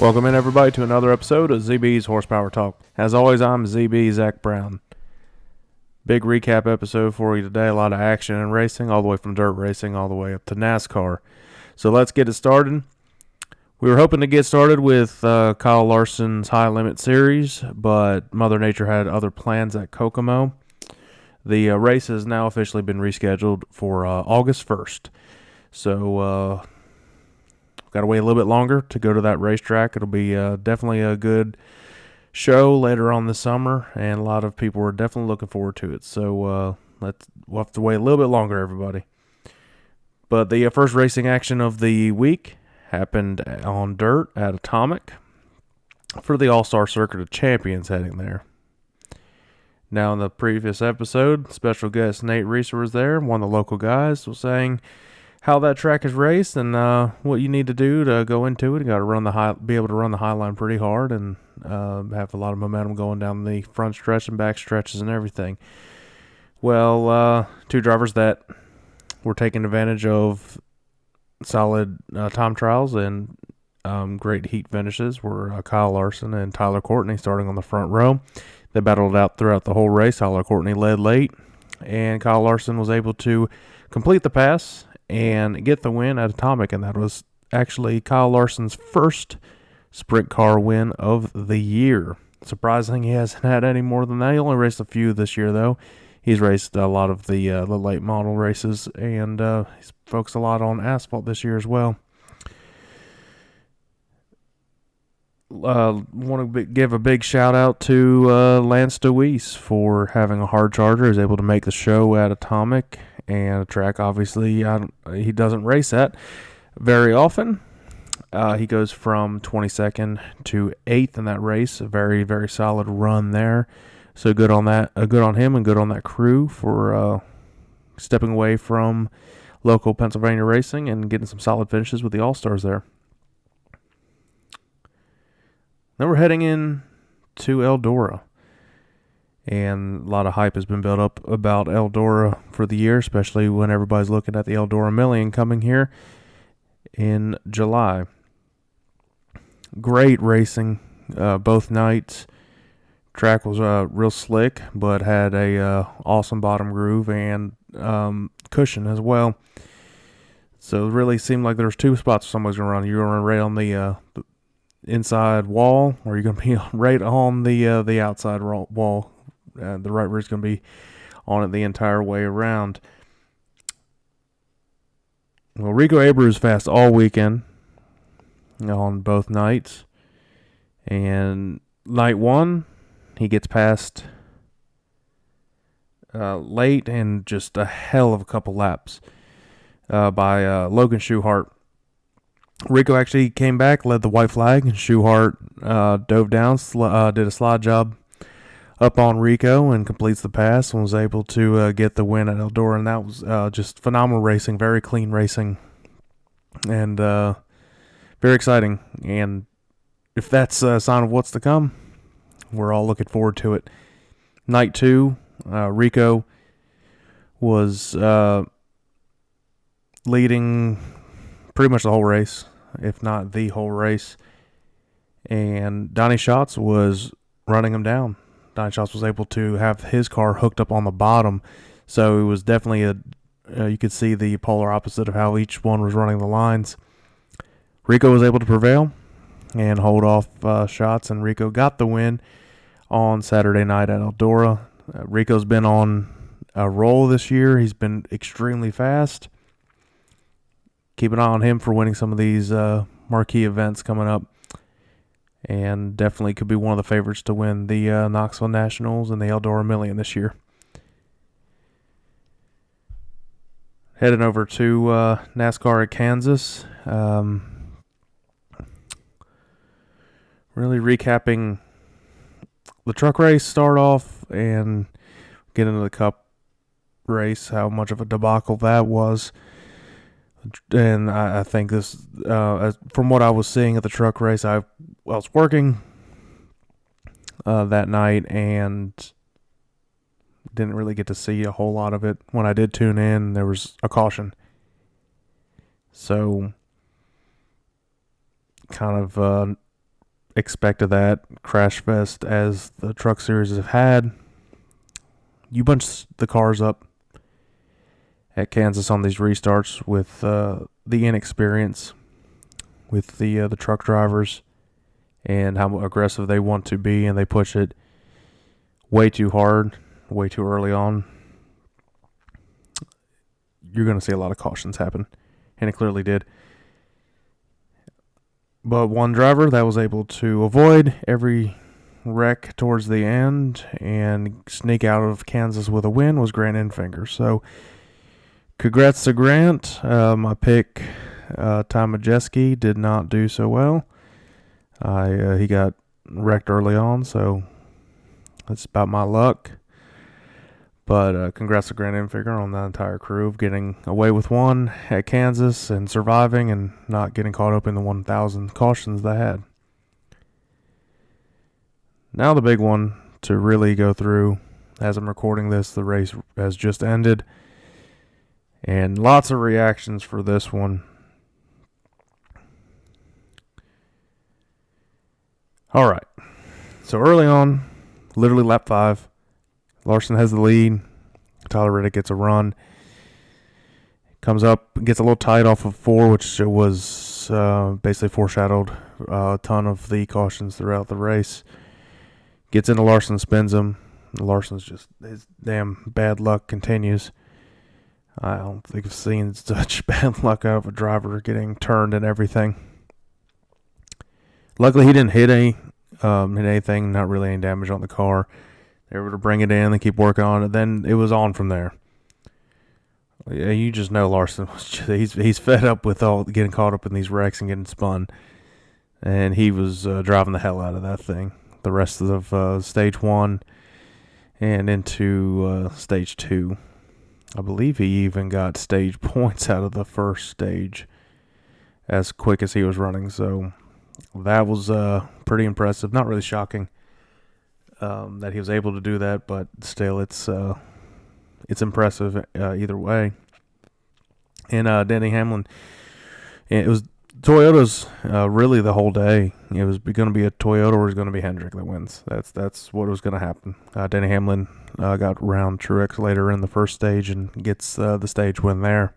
Welcome in, everybody, to another episode of ZB's Horsepower Talk. As always, I'm ZB Zack Brown. Big recap episode for you today. A lot of action and racing, all the way from dirt racing all the way up to NASCAR. So let's get it started. We were hoping to get started with Kyle Larson's High Limit Series, but Mother Nature had other plans at Kokomo. The race has now officially been rescheduled for August 1st. So got to wait a little bit longer to go to that racetrack. It'll be definitely a good show later on this summer, and a lot of people are definitely looking forward to it. So we'll have to wait a little bit longer, everybody. But the first racing action of the week happened on dirt at Atomic for the All-Star Circuit of Champions heading there. Now, in the previous episode, special guest Nate Reeser was there. One of the local guys was saying how that track is raced and what you need to do to go into it. You got to be able to run the high line pretty hard and have a lot of momentum going down the front stretch and back stretches and everything. Well, two drivers that were taking advantage of solid time trials and great heat finishes were Kyle Larson and Tyler Courtney, starting on the front row. They battled out throughout the whole race. Tyler Courtney led late, and Kyle Larson was able to complete the pass and get the win at Atomic, and that was actually Kyle Larson's first sprint car win of the year. Surprising he hasn't had any more than that. He only raced a few this year, though. He's raced a lot of the late model races, and he's focused a lot on asphalt this year as well. Want to give a big shout out to Lance DeWeese for having a hard charger. He's able to make the show at Atomic, and a track obviously he doesn't race at very often. He goes from 22nd to 8th in that race. A very, very solid run there. So good on that. Good on him and good on that crew for stepping away from local Pennsylvania racing and getting some solid finishes with the All-Stars there. Then we're heading in to Eldora. And a lot of hype has been built up about Eldora for the year, especially when everybody's looking at the Eldora Million coming here in July. Great racing both nights. Track was real slick, but had a awesome bottom groove and cushion as well. So it really seemed like there was two spots somebody's going to run. You're going to run right on the inside wall, or you're going to be right on the outside wall. The right rear is going to be on it the entire way around. Well, Rico Abreu fast all weekend on both nights. And night one, he gets past late and just a hell of a couple laps by Logan Schuchart. Rico actually came back, led the white flag, and Schuchart dove down, did a slide job up on Rico and completes the pass and was able to get the win at Eldora. And that was just phenomenal racing, very clean racing, and very exciting. And if that's a sign of what's to come, we're all looking forward to it. Night two, Rico was leading pretty much the whole race, if not the whole race. And Donnie Schatz was running him down. Donnie Schatz was able to have his car hooked up on the bottom. So it was definitely you could see the polar opposite of how each one was running the lines. Rico was able to prevail and hold off Schatz, and Rico got the win on Saturday night at Eldora. Rico's been on a roll this year. He's been extremely fast. Keep an eye on him for winning some of these marquee events coming up. And definitely could be one of the favorites to win the Knoxville Nationals and the Eldora Million this year. Heading over to NASCAR at Kansas. Really recapping the truck race, start off, and get into the Cup race, how much of a debacle that was. And I think this, from what I was seeing at the truck race, I was working that night and didn't really get to see a whole lot of it. When I did tune in, there was a caution. So kind of expected that crash fest as the truck series have had. You bunch the cars up at Kansas on these restarts with the inexperience with the truck drivers and how aggressive they want to be, and they push it way too hard, way too early on. You're going to see a lot of cautions happen, and it clearly did. But one driver that was able to avoid every wreck towards the end and sneak out of Kansas with a win was Grant Enfinger. So congrats to Grant. My pick, Ty Majeski, did not do so well. He got wrecked early on, so that's about my luck. But congrats to Grant Enfinger on that entire crew of getting away with one at Kansas and surviving and not getting caught up in the 1,000 cautions they had. Now the big one to really go through. As I'm recording this, the race has just ended. And lots of reactions for this one. All right. So early on, literally lap 5, Larson has the lead. Tyler Reddick gets a run. Comes up, gets a little tight off of 4, which was basically foreshadowed a ton of the cautions throughout the race. Gets into Larson, spins him. Larson's just, his damn bad luck continues. I don't think I've seen such bad luck out of a driver getting turned and everything. Luckily, he didn't hit anything, not really any damage on the car. They were able to bring it in and keep working on it. Then it was on from there. Yeah, you just know Larson, he's fed up with all getting caught up in these wrecks and getting spun. And he was driving the hell out of that thing. The rest of stage 1 and into stage 2. I believe he even got stage points out of the first stage as quick as he was running. So that was pretty impressive. Not really shocking that he was able to do that, but still, it's impressive either way. And Denny Hamlin, it was Toyota's really the whole day. It was going to be a Toyota or it was going to be Hendrick that wins. That's what was going to happen. Denny Hamlin got around Truex later in the first stage and gets the stage win there.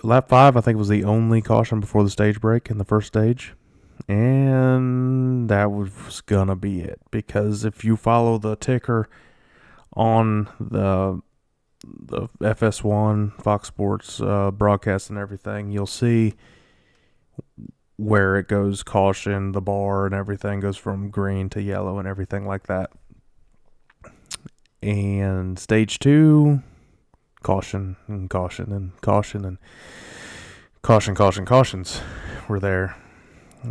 Lap 5, I think, was the only caution before the stage break in the first stage. And that was going to be it. Because if you follow the ticker on the FS1, Fox Sports broadcast and everything, you'll see where it goes caution, the bar and everything goes from green to yellow and everything like that. And stage 2, caution and caution and caution and cautions were there.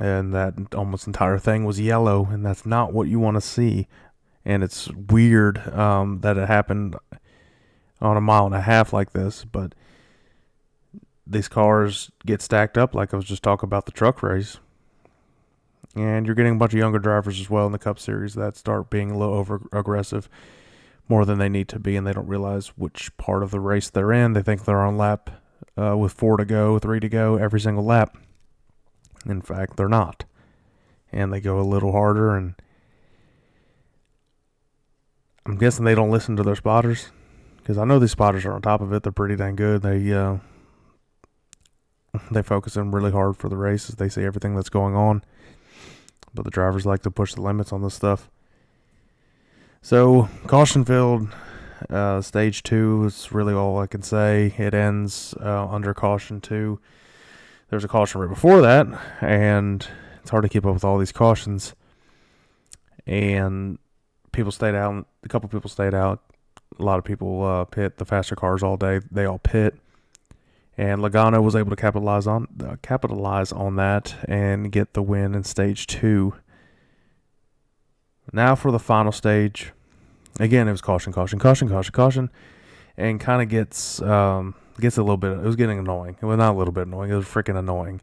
And that almost entire thing was yellow, and that's not what you want to see. And it's weird that it happened on a mile and a half like this, but these cars get stacked up like I was just talking about the truck race. And you're getting a bunch of younger drivers as well in the Cup Series that start being a little over aggressive, more than they need to be, and they don't realize which part of the race they're in. They think they're on lap with 4 to go, 3 to go every single lap. In fact, they're not. And they go a little harder, and I'm guessing they don't listen to their spotters, because I know these spotters are on top of it. They're pretty dang good. They focus in really hard for the races. They see everything that's going on. But the drivers like to push the limits on this stuff. So, caution field, stage 2 is really all I can say. It ends under caution 2. There's a caution right before that, and it's hard to keep up with all these cautions. And people stayed out. A couple people stayed out. A lot of people pit. The faster cars all day, they all pit. And Logano was able to capitalize on that and get the win in stage 2. Now for the final stage. Again, it was caution, and kind of gets a little bit. It was getting annoying. It was not a little bit annoying. It was freaking annoying.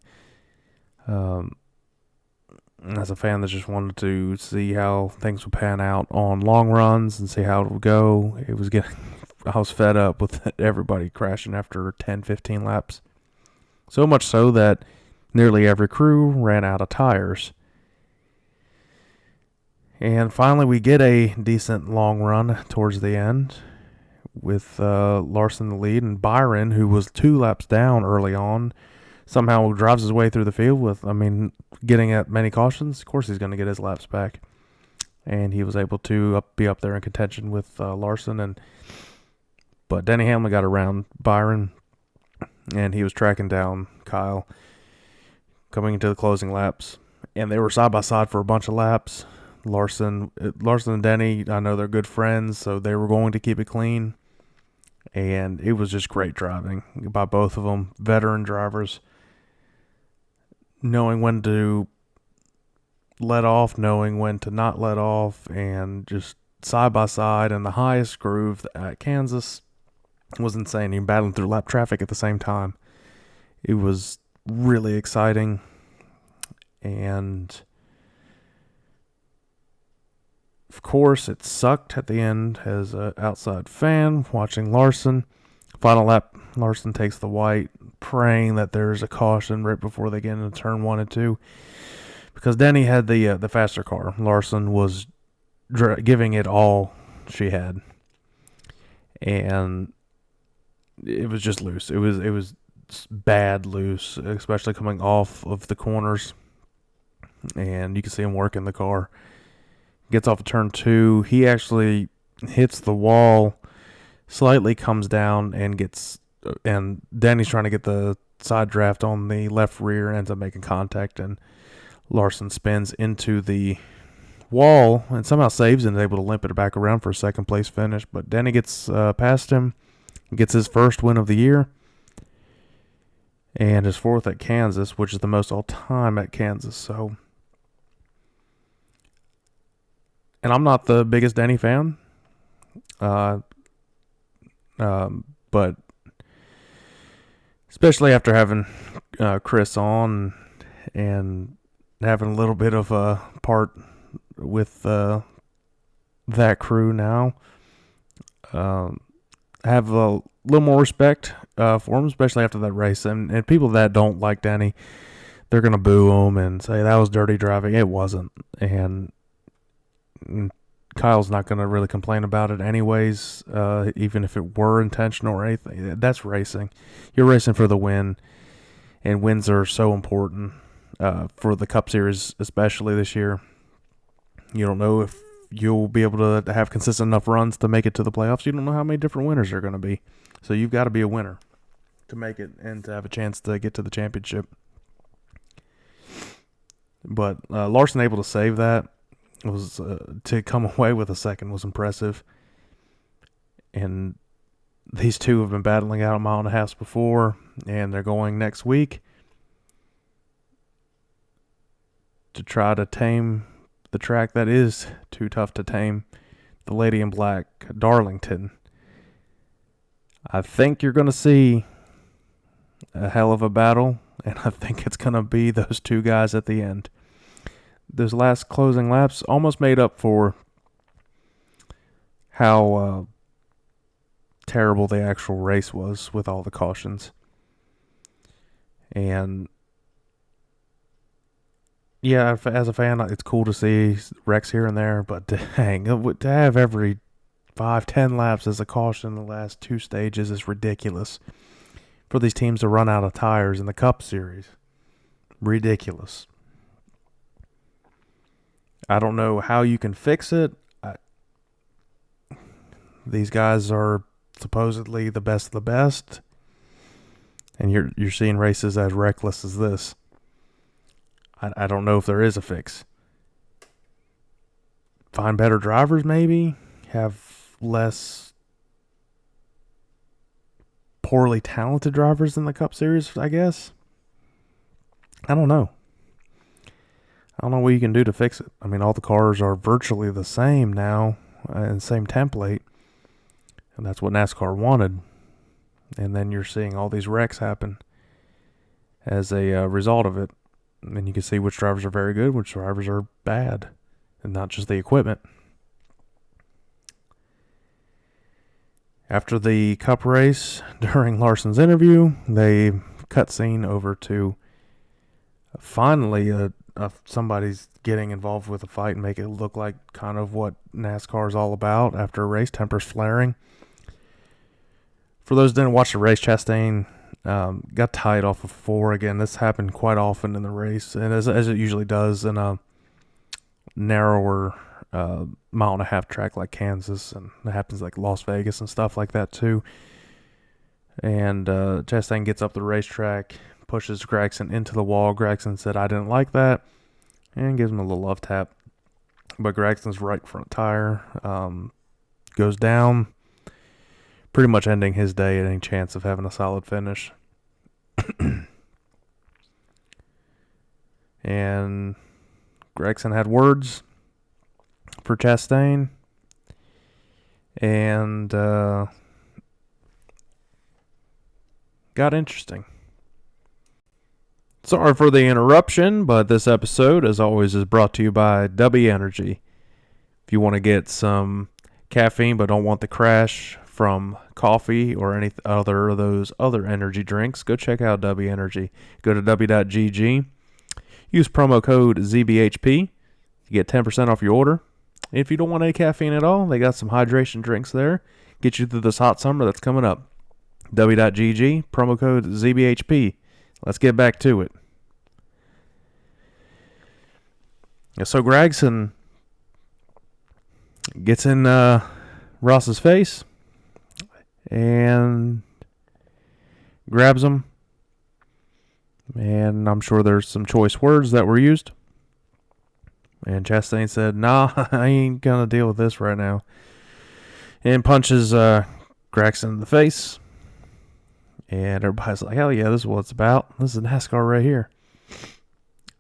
As a fan that just wanted to see how things would pan out on long runs and see how it would go, I was fed up with everybody crashing after 10, 15 laps. So much so that nearly every crew ran out of tires. And finally, we get a decent long run towards the end with Larson in the lead, and Byron, who was 2 laps down early on, somehow drives his way through the field with, getting at many cautions. Of course, he's going to get his laps back. And he was able to be up there in contention with Larson. But Denny Hamlin got around Byron, and he was tracking down Kyle coming into the closing laps. And they were side by side for a bunch of laps. Larson and Denny, I know they're good friends, so they were going to keep it clean. And it was just great driving by both of them, veteran drivers, knowing when to let off, knowing when to not let off, and just side by side. And the highest groove at Kansas was insane. You're battling through lap traffic at the same time. It was really exciting. And of course, it sucked at the end as an outside fan watching Larson. Final lap, Larson takes the white, praying that there's a caution right before they get into turn 1 and 2. Because Denny had the faster car. Larson was giving it all she had. And it was just loose. It was bad loose, especially coming off of the corners. And you can see him working the car. Gets off of turn 2. He actually hits the wall, slightly comes down, and Danny's trying to get the side draft on the left rear, ends up making contact, and Larson spins into the wall and somehow saves and is able to limp it back around for a second place finish. But Danny gets past him, gets his first win of the year, and his 4th at Kansas, which is the most all time at Kansas. So, and I'm not the biggest Denny fan, but especially after having Chris on and having a little bit of a part with that crew now, I have a little more respect for him, especially after that race. And people that don't like Denny, they're going to boo him and say that was dirty driving. It wasn't. And Kyle's not going to really complain about it anyways, even if it were intentional or anything. That's racing. You're racing for the win, and wins are so important for the Cup Series, especially this year. You don't know if you'll be able to have consistent enough runs to make it to the playoffs. You don't know how many different winners there are going to be. So you've got to be a winner to make it and to have a chance to get to the championship. But Larson able to save that. Was to come away with a second was impressive. And these two have been battling out a mile and a half before, and they're going next week to try to tame the track that is too tough to tame, the Lady in Black, Darlington. I think you're going to see a hell of a battle, and I think it's going to be those two guys at the end. Those last closing laps almost made up for how terrible the actual race was with all the cautions. And yeah, as a fan, it's cool to see wrecks here and there, but dang, to have every 5-10 laps as a caution in the last 2 stages is ridiculous. For these teams to run out of tires in the Cup Series, ridiculous. I don't know how you can fix it. These guys are supposedly the best of the best, and you're seeing races as reckless as this. I don't know if there is a fix. Find better drivers, maybe. Have less poorly talented drivers in the Cup Series, I guess. I don't know. I don't know what you can do to fix it. I mean, all the cars are virtually the same now, and same template, and that's what NASCAR wanted. And then you're seeing all these wrecks happen as a result of it. And you can see which drivers are very good, which drivers are bad, and not just the equipment. After the Cup race, during Larson's interview, they cut scene over to finally somebody's getting involved with a fight and make it look like kind of what NASCAR is all about after a race, tempers flaring. For those who didn't watch the race, Chastain got tied off of 4 again. This happened quite often in the race, and as it usually does in a narrower mile and a half track like Kansas, and it happens like Las Vegas and stuff like that too. And Chastain gets up the racetrack, pushes Gragson into the wall. Gragson said, "I didn't like that," and gives him a little love tap. But Gragson's right front tire goes down, pretty much ending his day at any chance of having a solid finish. And Gragson had words for Chastain, and got interesting. Sorry for the interruption, but this episode, as always, is brought to you by W Energy. If you want to get some caffeine but don't want the crash from coffee or any other of those other energy drinks, go check out W Energy. Go to w.gg. Use promo code ZBHP. You get 10% off your order. If you don't want any caffeine at all, they got some hydration drinks there. Get you through this hot summer that's coming up. W.gg, promo code ZBHP. Let's get back to it. So Gragson gets in Ross's face and grabs him. And I'm sure there's some choice words that were used. And Chastain said, "Nah, I ain't going to deal with this right now." And punches Gragson in the face. And everybody's like, "Hell yeah, this is what it's about. This is NASCAR right here."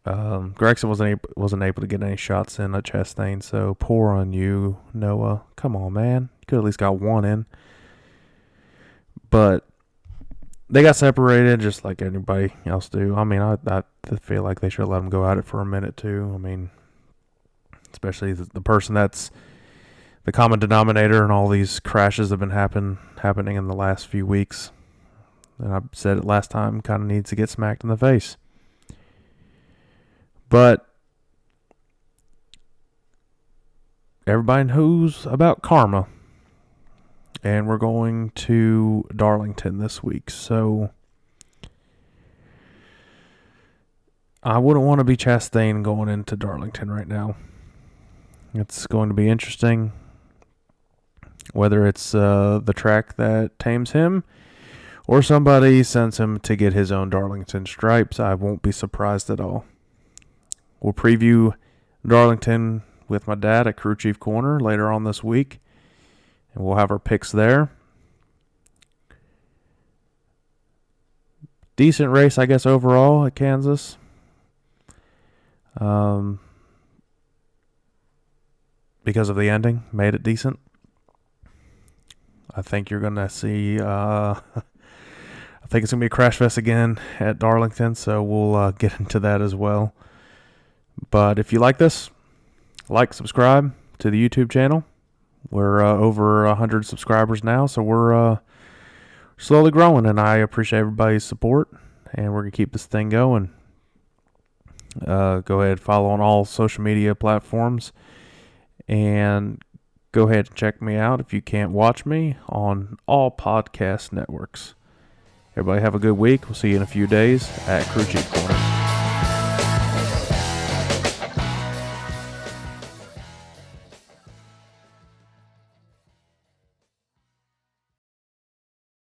Gragson wasn't able to get any shots in at Chastain, so poor on you, Noah. Come on, man. You could at least got one in. But they got separated just like anybody else do. I mean, I feel like they should let them go at it for a minute too. I mean, especially the person that's the common denominator in all these crashes that have been happening in the last few weeks. And I said it last time, kind of needs to get smacked in the face. But everybody knows about karma. And we're going to Darlington this week. So I wouldn't want to be Chastain going into Darlington right now. It's going to be interesting. Whether it's the track that tames him or somebody sends him to get his own Darlington stripes, I won't be surprised at all. We'll preview Darlington with my dad at Crew Chief Corner later on this week. And we'll have our picks there. Decent race, I guess, overall at Kansas. Because of the ending, made it decent. I think you're going to see... I think it's going to be a crash fest again at Darlington, so we'll get into that as well. But if you like this, like, subscribe to the YouTube channel. We're over 100 subscribers now, so we're slowly growing, and I appreciate everybody's support, and we're going to keep this thing going. Go ahead, follow on all social media platforms, and go ahead and check me out if you can't watch me on all podcast networks. Everybody have a good week. We'll see you in a few days at Crew Chief Corner.